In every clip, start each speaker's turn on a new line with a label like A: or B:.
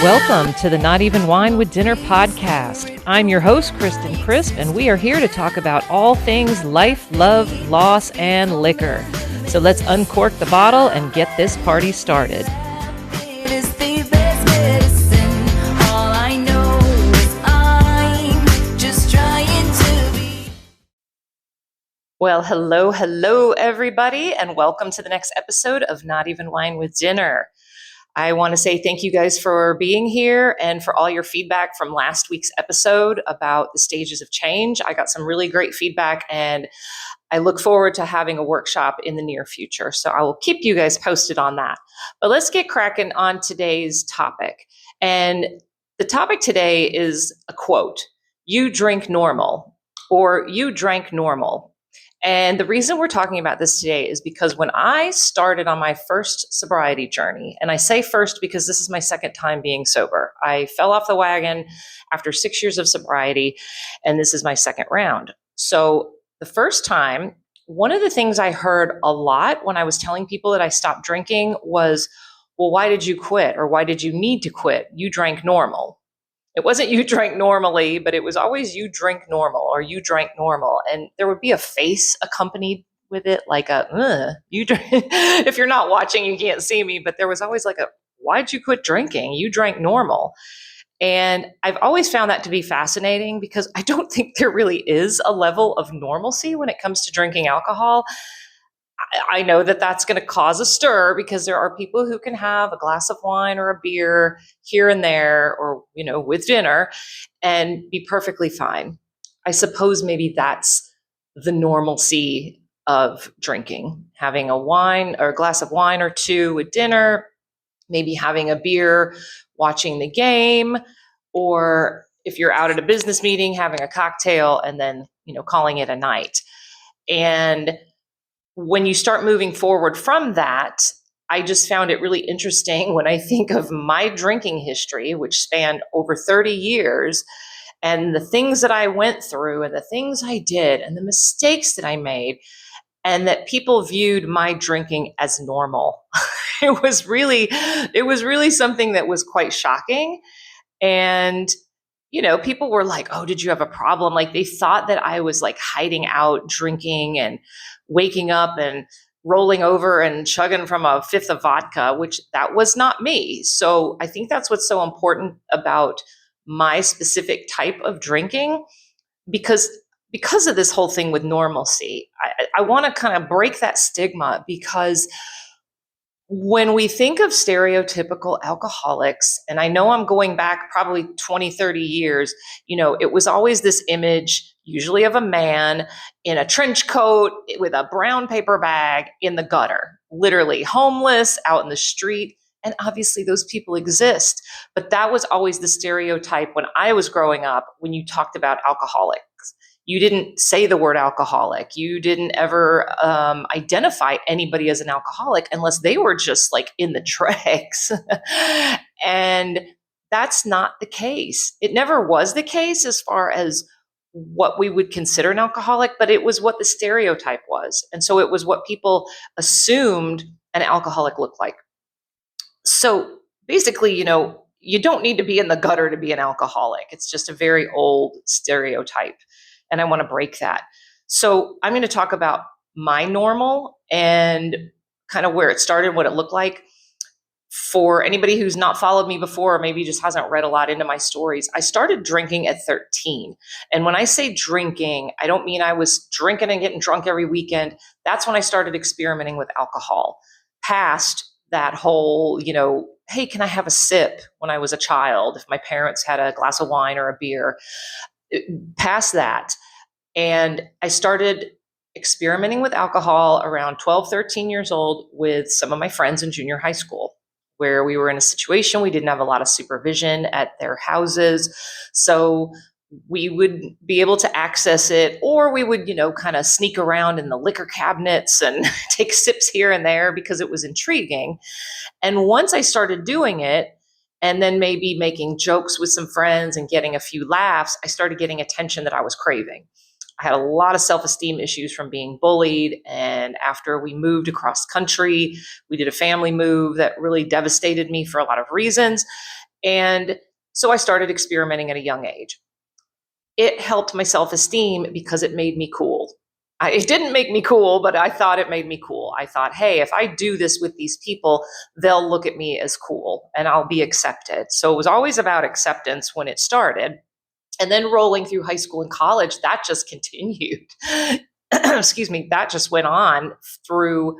A: Welcome to the Not Even Wine with Dinner podcast. I'm your host, Kristen, and we are here to talk about all things life, love, loss, and liquor. So let's uncork the bottle and get this party started. Well, hello, everybody, and welcome to the next episode of Not Even Wine with Dinner. I want to say thank you guys for being here and for all your feedback from last week's episode about the stages of change. I got some really great feedback, and I look forward to having a workshop in the near future. So I will keep you guys posted on that. But let's get cracking on today's topic. And the topic today is a quote: "You drink normal," or "You drank normal." And the reason we're talking about this today is because when I started on my first sobriety journey, and I say first because this is my second time being sober, I fell off the wagon after 6 years of sobriety, and this is my second round. So the first time, one of the things I heard a lot when I was telling people that I stopped drinking was, well, why did you quit? Or why did you need to quit? You drank normal. It wasn't you drank normally, but it was always you drink normal or you drank normal. And there would be a face accompanied with it, like you drink. If you're not watching, you can't see me, but there was always like why'd you quit drinking? You drank normal. And I've always found that to be fascinating because I don't think there really is a level of normalcy when it comes to drinking alcohol. I know that that's going to cause a stir because there are people who can have a glass of wine or a beer here and there or, with dinner and be perfectly fine. I suppose maybe that's the normalcy of drinking, having a wine or a glass of wine or two with dinner, maybe having a beer, watching the game, or if you're out at a business meeting, having a cocktail and then, calling it a night. And when you start moving forward from that, I just found it really interesting when I think of my drinking history, which spanned over 30 years, and the things that I went through and the things I did and the mistakes that I made, and that people viewed my drinking as normal. It was really something that was quite shocking. And people were like, oh, did you have a problem? Like they thought that I was like hiding out drinking and waking up and rolling over and chugging from a fifth of vodka, which that was not me. So I think that's what's so important about my specific type of drinking, because of this whole thing with normalcy. I want to kind of break that stigma, because when we think of stereotypical alcoholics, and I know I'm going back probably 20, 30 years, it was always this image, usually of a man in a trench coat with a brown paper bag in the gutter, literally homeless out in the street. And obviously those people exist, but that was always the stereotype when I was growing up. When you talked about alcoholics, you didn't say the word alcoholic. You didn't ever identify anybody as an alcoholic unless they were just like in the dregs. And that's not the case. It never was the case as far as what we would consider an alcoholic, but it was what the stereotype was. And so it was what people assumed an alcoholic looked like. So basically, you don't need to be in the gutter to be an alcoholic. It's just a very old stereotype. And I want to break that. So I'm going to talk about my normal and kind of where it started, what it looked like. For anybody who's not followed me before, or maybe just hasn't read a lot into my stories, I started drinking at 13. And when I say drinking, I don't mean I was drinking and getting drunk every weekend. That's when I started experimenting with alcohol. Past that whole, hey, can I have a sip when I was a child? If my parents had a glass of wine or a beer, past that. And I started experimenting with alcohol around 12, 13 years old with some of my friends in junior high school, where we were in a situation, we didn't have a lot of supervision at their houses. So we would be able to access it, or we would, kind of sneak around in the liquor cabinets and take sips here and there because it was intriguing. And once I started doing it, and then maybe making jokes with some friends and getting a few laughs, I started getting attention that I was craving. I had a lot of self-esteem issues from being bullied. And after we moved across country, we did a family move that really devastated me for a lot of reasons. And so I started experimenting at a young age. It helped my self-esteem because it made me cool. It didn't make me cool, but I thought it made me cool. I thought, hey, if I do this with these people, they'll look at me as cool and I'll be accepted. So it was always about acceptance when it started. And then rolling through high school and college, that just continued. Excuse me, that just went on through,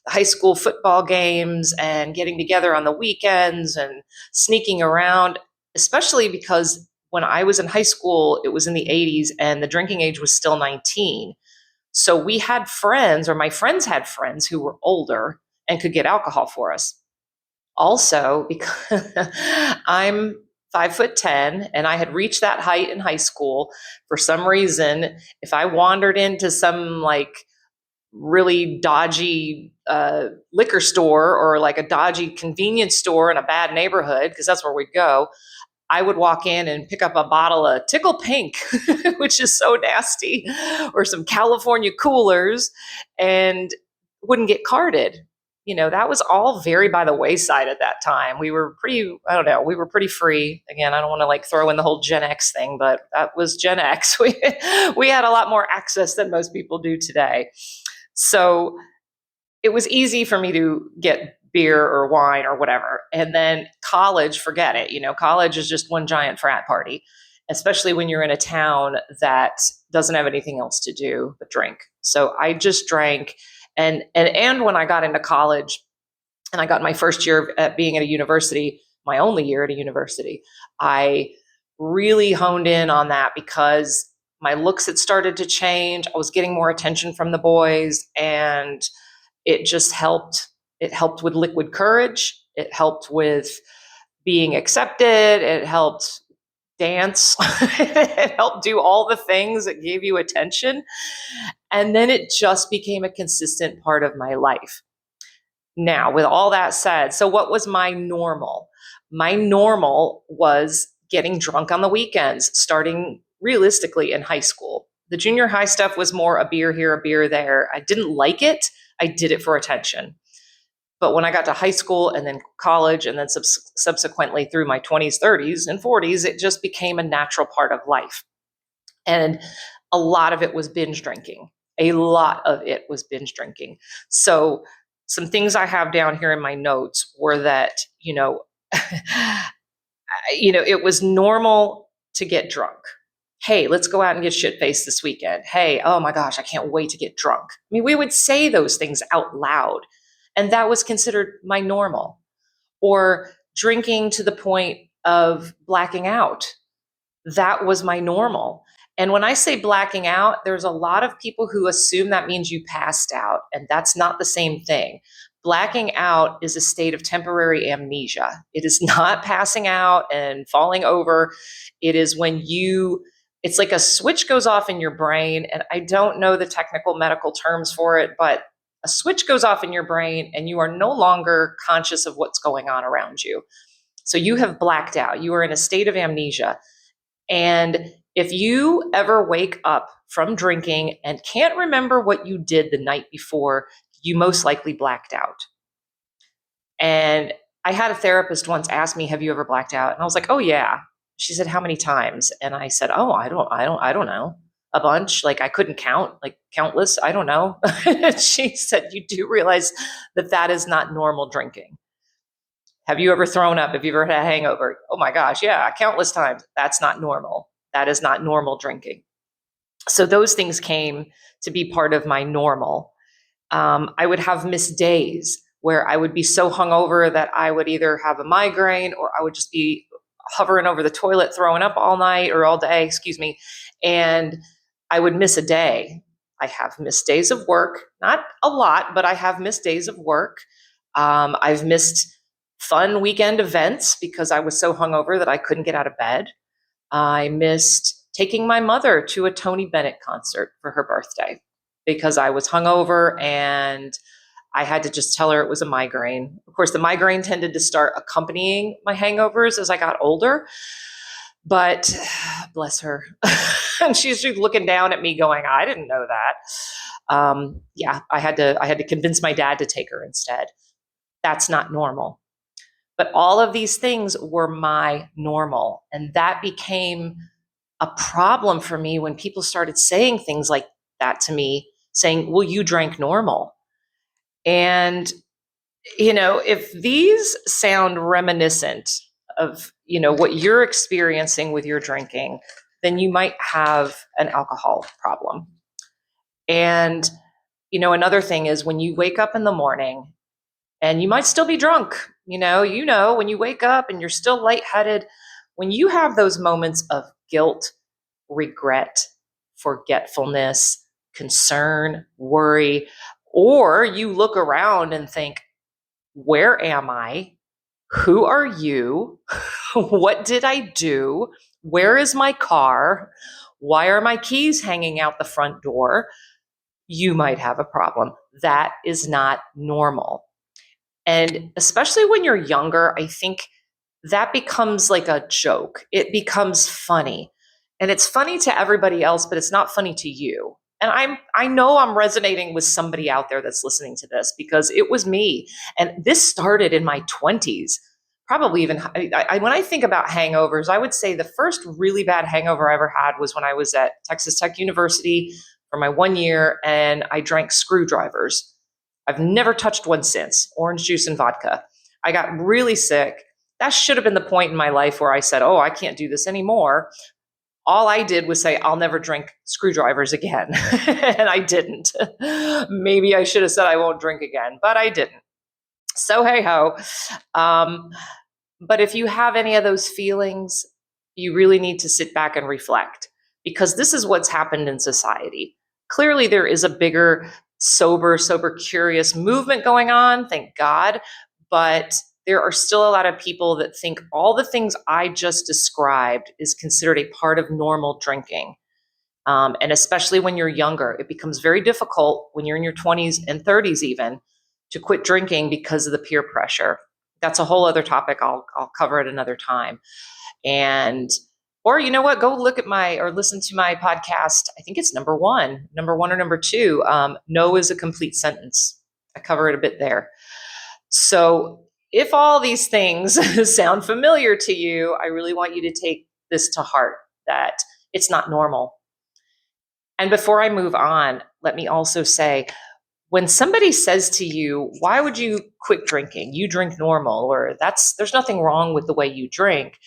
A: high school football games and getting together on the weekends and sneaking around, especially because when I was in high school, it was in the 80s and the drinking age was still 19. So we had friends, or my friends had friends who were older and could get alcohol for us. Also, because I'm 5'10" and I had reached that height in high school, for some reason, if I wandered into some like really dodgy liquor store or like a dodgy convenience store in a bad neighborhood, because that's where we'd go, I would walk in and pick up a bottle of Tickle Pink, which is so nasty, or some California Coolers, and wouldn't get carded. That was all very by the wayside at that time. We were pretty, I don't know, we were pretty free. Again, I don't want to like throw in the whole Gen X thing, but that was Gen X. We had a lot more access than most people do today. So it was easy for me to get beer or wine or whatever. And then college, forget it. College is just one giant frat party, especially when you're in a town that doesn't have anything else to do but drink. So I just drank. And when I got into college and I got my first year at being at a university, my only year at a university, I really honed in on that because my looks had started to change. I was getting more attention from the boys, and it just helped. It helped with liquid courage. It helped with being accepted. It helped dance. It helped do all the things that gave you attention. And then it just became a consistent part of my life. Now, with all that said, so what was my normal? My normal was getting drunk on the weekends, starting realistically in high school. The junior high stuff was more a beer here, a beer there. I didn't like it. I did it for attention. But when I got to high school and then college and then subsequently through my 20s, 30s, and 40s, it just became a natural part of life. And a lot of it was binge drinking. A lot of it was binge drinking. So some things I have down here in my notes were that, it was normal to get drunk. Hey, let's go out and get shit-faced this weekend. Hey, oh my gosh, I can't wait to get drunk. I mean, we would say those things out loud, and that was considered my normal. Or drinking to the point of blacking out. That was my normal. And when I say blacking out, there's a lot of people who assume that means you passed out, and that's not the same thing. Blacking out is a state of temporary amnesia. It is not passing out and falling over. It is when it's like a switch goes off in your brain, and I don't know the technical medical terms for it, but a switch goes off in your brain and you are no longer conscious of what's going on around you. So you have blacked out. You are in a state of amnesia. And if you ever wake up from drinking and can't remember what you did the night before, you most likely blacked out. And I had a therapist once ask me, have you ever blacked out? And I was like, oh yeah. She said, how many times? And I said, oh, I don't know. A bunch. Like I couldn't count, like countless. I don't know. She said, you do realize that is not normal drinking. Have you ever thrown up? Have you ever had a hangover? Oh my gosh, yeah, countless times. That's not normal. That is not normal drinking. So those things came to be part of my normal. I would have missed days where I would be so hungover that I would either have a migraine or I would just be hovering over the toilet, throwing up all night or all day, and I would miss a day. I have missed days of work, not a lot, but I have missed days of work. I've missed fun weekend events because I was so hungover that I couldn't get out of bed. I missed taking my mother to a Tony Bennett concert for her birthday because I was hungover and I had to just tell her it was a migraine. Of course, the migraine tended to start accompanying my hangovers as I got older, but bless her. And she's looking down at me going, I didn't know that. I had to convince my dad to take her instead. That's not normal. But all of these things were my normal. And that became a problem for me when people started saying things like that to me, saying, well, you drank normal. And, if these sound reminiscent of, what you're experiencing with your drinking, then you might have an alcohol problem. And, another thing is when you wake up in the morning and you might still be drunk, when you wake up and you're still lightheaded, when you have those moments of guilt, regret, forgetfulness, concern, worry, or you look around and think, where am I? Who are you? What did I do? Where is my car? Why are my keys hanging out the front door? You might have a problem. That is not normal. And especially when you're younger, I think that becomes like a joke. It becomes funny. And it's funny to everybody else, but it's not funny to you. And I know I'm resonating with somebody out there that's listening to this because it was me. And this started in my 20s. Probably even when I think about hangovers, I would say the first really bad hangover I ever had was when I was at Texas Tech University for my 1 year and I drank screwdrivers. I've never touched one since, orange juice and vodka. I got really sick. That should have been the point in my life where I said, oh, I can't do this anymore. All I did was say, I'll never drink screwdrivers again. And I didn't. Maybe I should have said I won't drink again, but I didn't. So hey ho. But if you have any of those feelings, you really need to sit back and reflect because this is what's happened in society. Clearly, there is a bigger sober curious movement going on, thank God. But there are still a lot of people that think all the things I just described is considered a part of normal drinking. And especially when you're younger, it becomes very difficult when you're in your 20s and 30s even to quit drinking because of the peer pressure. That's a whole other topic. I'll cover it another time. And, or you know what, go look at or listen to my podcast. I think it's number one or number two. No is a complete sentence. I cover it a bit there. So if all these things sound familiar to you, I really want you to take this to heart, that it's not normal. And before I move on, let me also say, when somebody says to you, why would you quit drinking? You drink normal, or there's nothing wrong with the way you drink.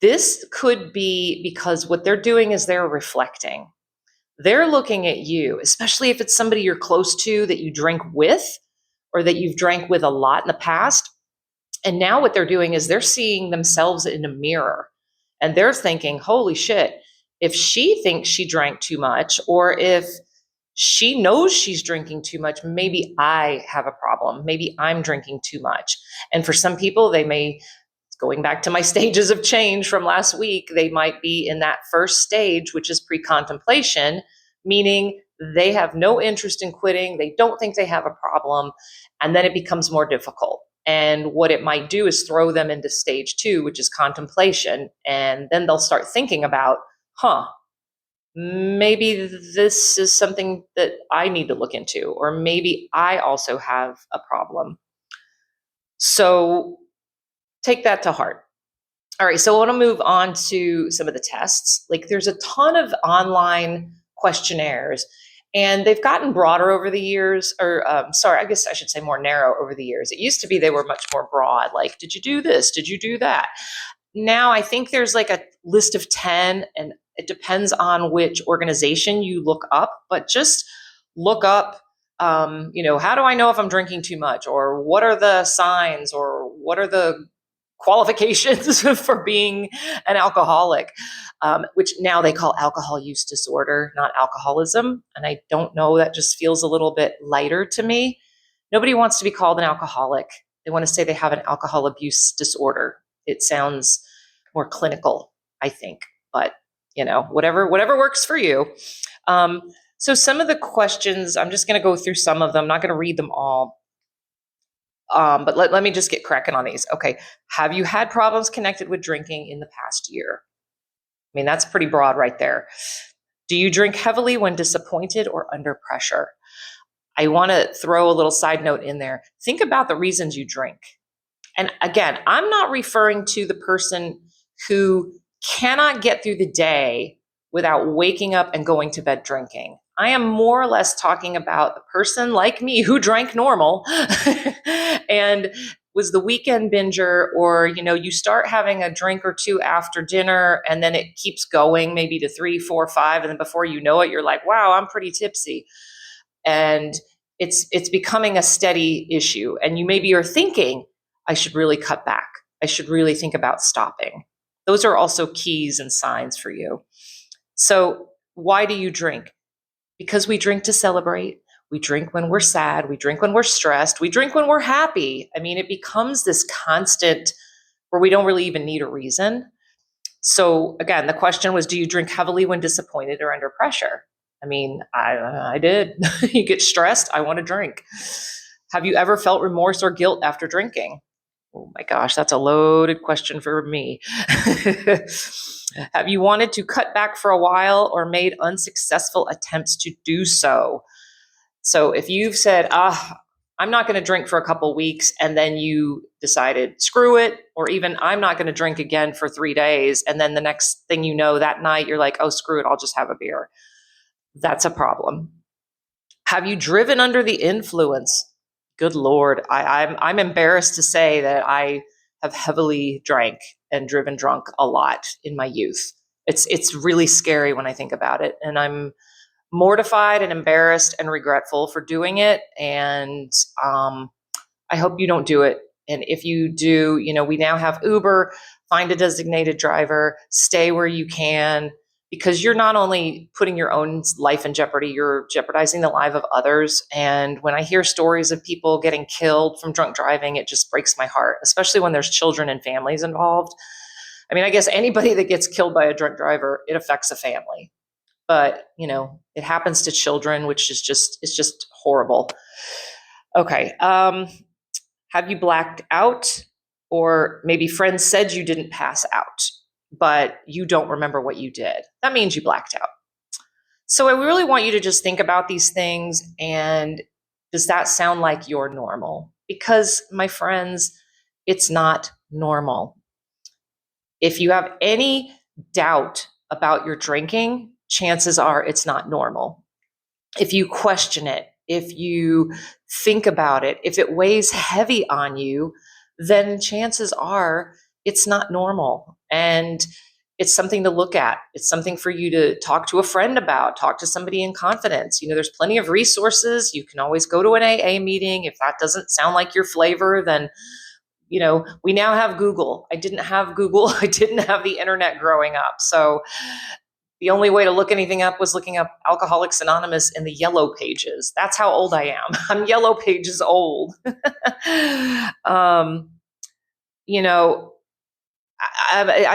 A: This could be because what they're doing is they're reflecting. They're looking at you, especially if it's somebody you're close to that you drink with, or that you've drank with a lot in the past. And now what they're doing is they're seeing themselves in a mirror and they're thinking, holy shit, if she thinks she drank too much, or if she knows she's drinking too much, maybe I have a problem. Maybe I'm drinking too much. And for some people, they may, going back to my stages of change from last week, they might be in that first stage, which is pre-contemplation, meaning they have no interest in quitting. They don't think they have a problem. And then it becomes more difficult. And what it might do is throw them into stage 2, which is contemplation. And then they'll start thinking about, maybe this is something that I need to look into, or maybe I also have a problem. So take that to heart. All right, so I want to move on to some of the tests. Like there's a ton of online questionnaires, and they've gotten broader over the years, or I guess I should say more narrow over the years. It used to be they were much more broad, like, did you do this? Did you do that? Now I think there's like a list of 10, and it depends on which organization you look up, but just look up, how do I know if I'm drinking too much? Or what are the signs? Or what are the qualifications for being an alcoholic, which now they call alcohol use disorder, not alcoholism. And I don't know, that just feels a little bit lighter to me. Nobody wants to be called an alcoholic. They want to say they have an alcohol abuse disorder. It sounds more clinical, I think, but whatever works for you. So some of the questions, I'm just going to go through some of them. I'm not going to read them all. But let me just get cracking on these. Okay. Have you had problems connected with drinking in the past year? I mean, that's pretty broad right there. Do you drink heavily when disappointed or under pressure? I want to throw a little side note in there. Think about the reasons you drink. And again, I'm not referring to the person who cannot get through the day without waking up and going to bed drinking. I am more or less talking about the person like me who drank normal and was the weekend binger, or, you start having a drink or two after dinner and then it keeps going maybe to 3, 4, 5. And then before you know it, you're like, wow, I'm pretty tipsy. And it's becoming a steady issue. And you maybe are thinking, I should really cut back. I should really think about stopping. Those are also keys and signs for you. So why do you drink? Because we drink to celebrate. We drink when we're sad. We drink when we're stressed. We drink when we're happy. I mean, it becomes this constant where we don't really even need a reason. So again, the question was, do you drink heavily when disappointed or under pressure? I mean, I did. You get stressed, I want to drink. Have you ever felt remorse or guilt after drinking? Oh my gosh, that's a loaded question for me. Have you wanted to cut back for a while or made unsuccessful attempts to do so? So if you've said, I'm not going to drink for a couple weeks, and then you decided, screw it, or even I'm not going to drink again for 3 days, and then the next thing you know, that night you're like, oh, screw it, I'll just have a beer. That's a problem. Have you driven under the influence? Good Lord, I'm embarrassed to say that I have heavily drank and driven drunk a lot in my youth. It's really scary when I think about it, and I'm mortified and embarrassed and regretful for doing it. And I hope you don't do it. And if you do, we now have Uber. Find a designated driver. Stay where you can, because you're not only putting your own life in jeopardy, you're jeopardizing the life of others. And when I hear stories of people getting killed from drunk driving, it just breaks my heart, especially when there's children and families involved. I mean, I guess anybody that gets killed by a drunk driver, it affects a family. But, it happens to children, which is just horrible. Okay. Have you blacked out? Or maybe friends said you didn't pass out, but you don't remember what you did. That means you blacked out. So I really want you to just think about these things. And does that sound like you're normal? Because, my friends, it's not normal. If you have any doubt about your drinking, chances are it's not normal. If you question it, if you think about it, if it weighs heavy on you, then chances are it's not normal. And it's something to look at. It's something for you to talk to a friend about, talk to somebody in confidence. There's plenty of resources. You can always go to an AA meeting. If that doesn't sound like your flavor, then we now have Google. I didn't have Google. I didn't have the internet growing up. So the only way to look anything up was looking up Alcoholics Anonymous in the yellow pages. That's how old I am. I'm yellow pages old. I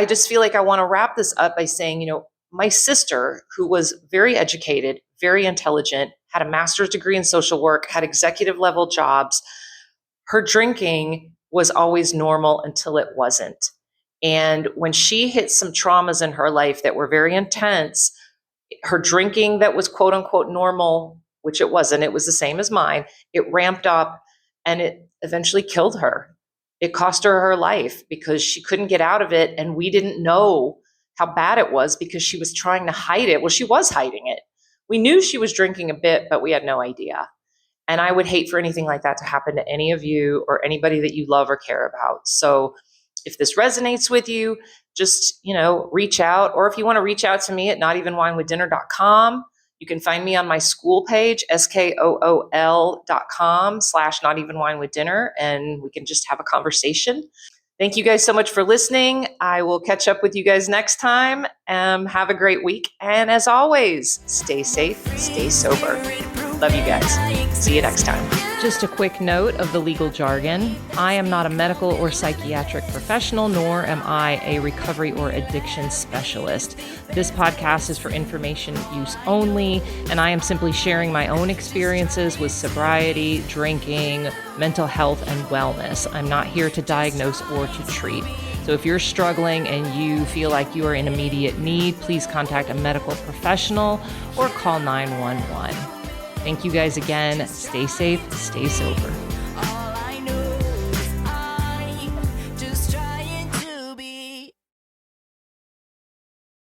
A: just feel like I want to wrap this up by saying, my sister, who was very educated, very intelligent, had a master's degree in social work, had executive level jobs, her drinking was always normal until it wasn't. And when she hit some traumas in her life that were very intense, her drinking that was quote unquote normal, which it wasn't, it was the same as mine, it ramped up and it eventually killed her. It cost her her life because she couldn't get out of it. And we didn't know how bad it was because she was trying to hide it. Well, she was hiding it. We knew she was drinking a bit, but we had no idea. And I would hate for anything like that to happen to any of you or anybody that you love or care about. So if this resonates with you, just, reach out. Or if you want to reach out to me at notevenwinewithdinner.com, you can find me on my Skool page, skool.com/notevenwinewithdinner, and we can just have a conversation. Thank you guys so much for listening. I will catch up with you guys next time. Have a great week. And as always, stay safe, stay sober. Love you guys. See you next time. Just a quick note of the legal jargon. I am not a medical or psychiatric professional, nor am I a recovery or addiction specialist. This podcast is for information use only, and I am simply sharing my own experiences with sobriety, drinking, mental health, and wellness. I'm not here to diagnose or to treat. So if you're struggling and you feel like you are in immediate need, please contact a medical professional or call 911. Thank you guys again. Stay safe, stay sober.